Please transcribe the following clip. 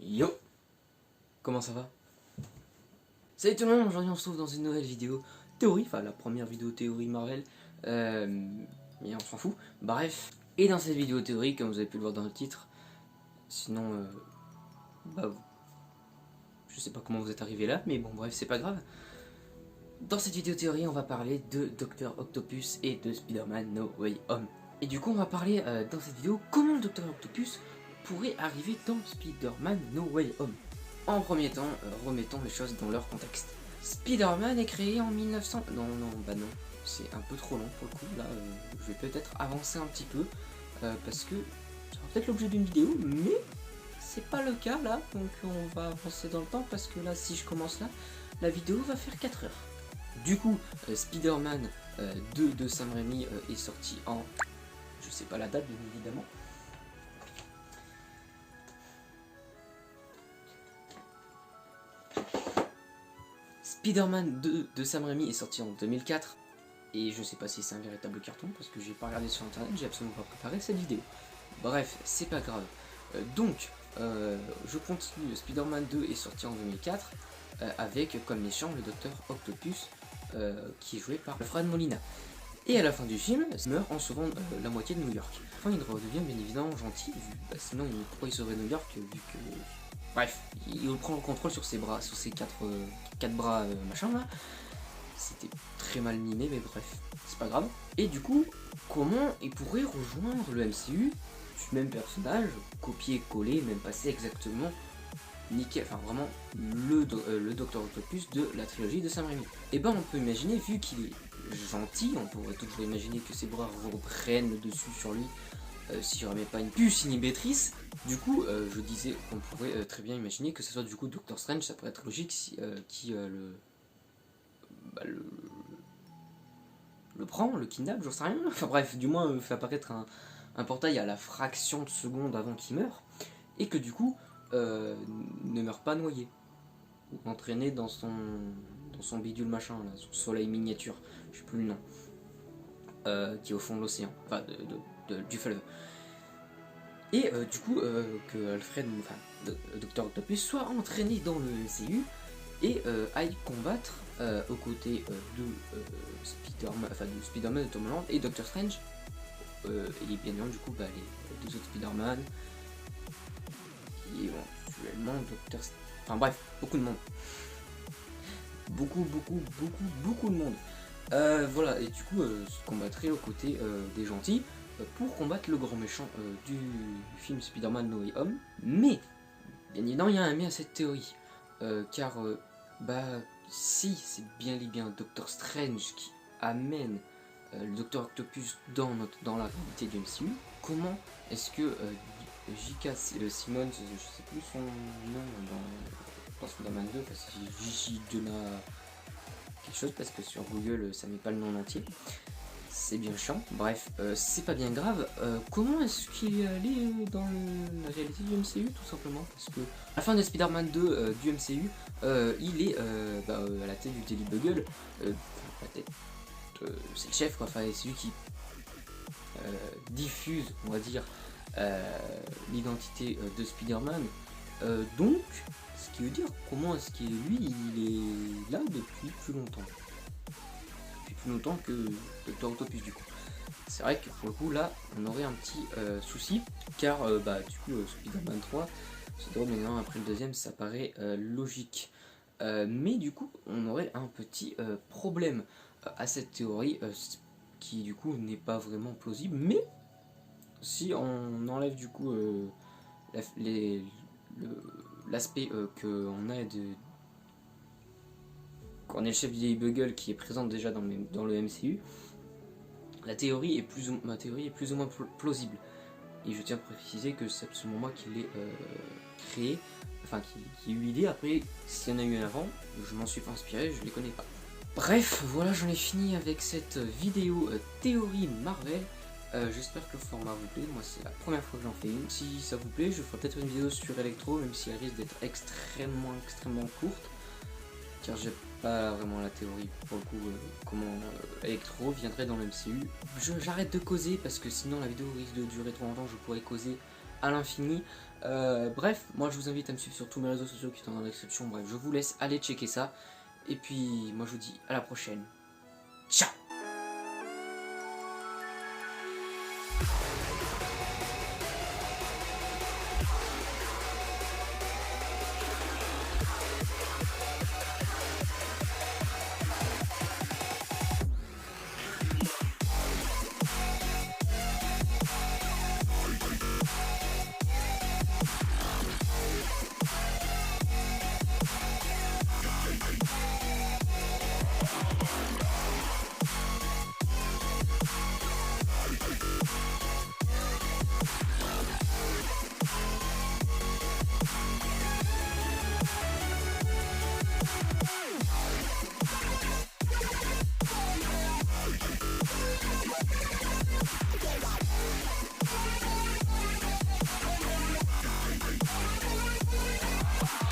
Yo, comment ça va? Salut tout le monde, aujourd'hui on se trouve dans une nouvelle vidéo théorie, enfin la première vidéo théorie Marvel, mais on s'en fout, bref. Et dans cette vidéo théorie, comme vous avez pu le voir dans le titre, sinon, je sais pas comment vous êtes arrivé là, mais bon bref, c'est pas grave. Dans cette vidéo théorie, on va parler de Dr Octopus et de Spider-Man No Way Home. Et du coup, on va parler dans cette vidéo comment le Dr Octopus pourrait arriver dans Spider-Man No Way Home. En premier temps, remettons les choses dans leur contexte. Spider-Man est créé en 1900... Non, c'est un peu trop long pour le coup, là je vais peut-être avancer un petit peu, parce que ça va peut-être l'objet d'une vidéo, mais c'est pas le cas là, donc on va avancer dans le temps, parce que là, si je commence là, la vidéo va faire 4 heures. Du coup, Spider-Man 2 de Sam Raimi est sorti en... Je sais pas la date, bien évidemment. Spider-Man 2 de Sam Raimi est sorti en 2004. Et je sais pas si c'est un véritable carton, parce que j'ai pas regardé sur internet, j'ai absolument pas préparé cette vidéo. Bref, c'est pas grave. Je continue. Spider-Man 2 est sorti en 2004, avec comme méchant le Docteur Octopus, qui est joué par Alfred Molina. Et à la fin du film, il meurt en sauvant la moitié de New York. Enfin, il redevient bien évidemment gentil, sinon pourquoi il sauverait New York, vu que... Bref, il prend le contrôle sur ses bras, sur ses quatre bras machin là. C'était très mal mimé, mais bref, c'est pas grave. Et du coup, comment il pourrait rejoindre le MCU du même personnage, copier-coller, même passer exactement nickel, enfin vraiment le Docteur Octopus de la trilogie de Sam Raimi. Et ben on peut imaginer, vu qu'il est gentil, on pourrait toujours imaginer que ses bras reprennent le dessus sur lui si je remets pas une puce inhibitrice. Du coup, je disais qu'on pourrait très bien imaginer que ce soit du coup Doctor Strange, ça pourrait être logique si, le prend, le kidnappe, j'en sais rien. Enfin bref, du moins fait apparaître un portail à la fraction de seconde avant qu'il meure, et que du coup ne meurt pas noyé, ou entraîné dans son bidule machin, là, son soleil miniature, je sais plus le nom, qui est au fond de l'océan, enfin du fleuve. Et du coup, que Alfred, enfin, Dr Octopus soit entraîné dans le MCU et aille combattre aux côtés de Spider-Man de Tom Holland et Doctor Strange, et bien évidemment du coup les deux autres Spider-Man, et éventuellement Doctor... Enfin bref, beaucoup de monde. Beaucoup de monde. Voilà, et du coup se combattrait aux côtés des gentils pour combattre le grand méchant du film Spider-Man No Way Home. Mais, bien évidemment, il y a un mais à cette théorie, car si c'est bien Doctor Strange qui amène le Docteur Octopus dans la réalité du MCU, comment est-ce que J.K. Simmons, je sais plus son nom dans Spider-Man 2, parce que c'est J.J. Jonah quelque chose, parce que sur Google ça met pas le nom entier, c'est bien chiant, bref, c'est pas bien grave. Comment est-ce qu'il est allé dans la réalité du MCU, tout simplement, parce que à la fin de Spider-Man 2 du MCU, il est à la tête du Daily Bugle, c'est le chef quoi, enfin c'est lui qui diffuse, on va dire, l'identité de Spider-Man, donc ce qui veut dire comment est-ce qu'il il est là depuis plus longtemps que Dr Octopus du coup. C'est vrai que pour le coup là on aurait un petit souci, car du coup Spider-Man 3 se déroule maintenant après le deuxième, ça paraît logique, mais du coup on aurait un petit problème à cette théorie, qui du coup n'est pas vraiment plausible, mais si on enlève du coup l'aspect qu'on a qu'on est le chef du Daily Bugle qui est présent déjà dans le MCU, ma théorie est plus ou moins plausible. Et je tiens à préciser que c'est absolument moi qui l'ai créé, enfin qui ai eu l'idée. Après, s'il y en a eu un avant, je m'en suis pas inspiré, je les connais pas. Bref, voilà, j'en ai fini avec cette vidéo théorie Marvel. J'espère que le format vous plaît, moi c'est la première fois que j'en fais une. Si ça vous plaît, je ferai peut-être une vidéo sur Electro, même si elle risque d'être extrêmement courte, car j'ai pas vraiment la théorie pour le coup comment Electro viendrait dans le MCU. J'arrête de causer parce que sinon la vidéo risque de durer trop longtemps, je pourrais causer à l'infini. Bref, moi je vous invite à me suivre sur tous mes réseaux sociaux qui sont dans la description. Bref, je vous laisse aller checker ça. Et puis moi je vous dis à la prochaine. Ciao.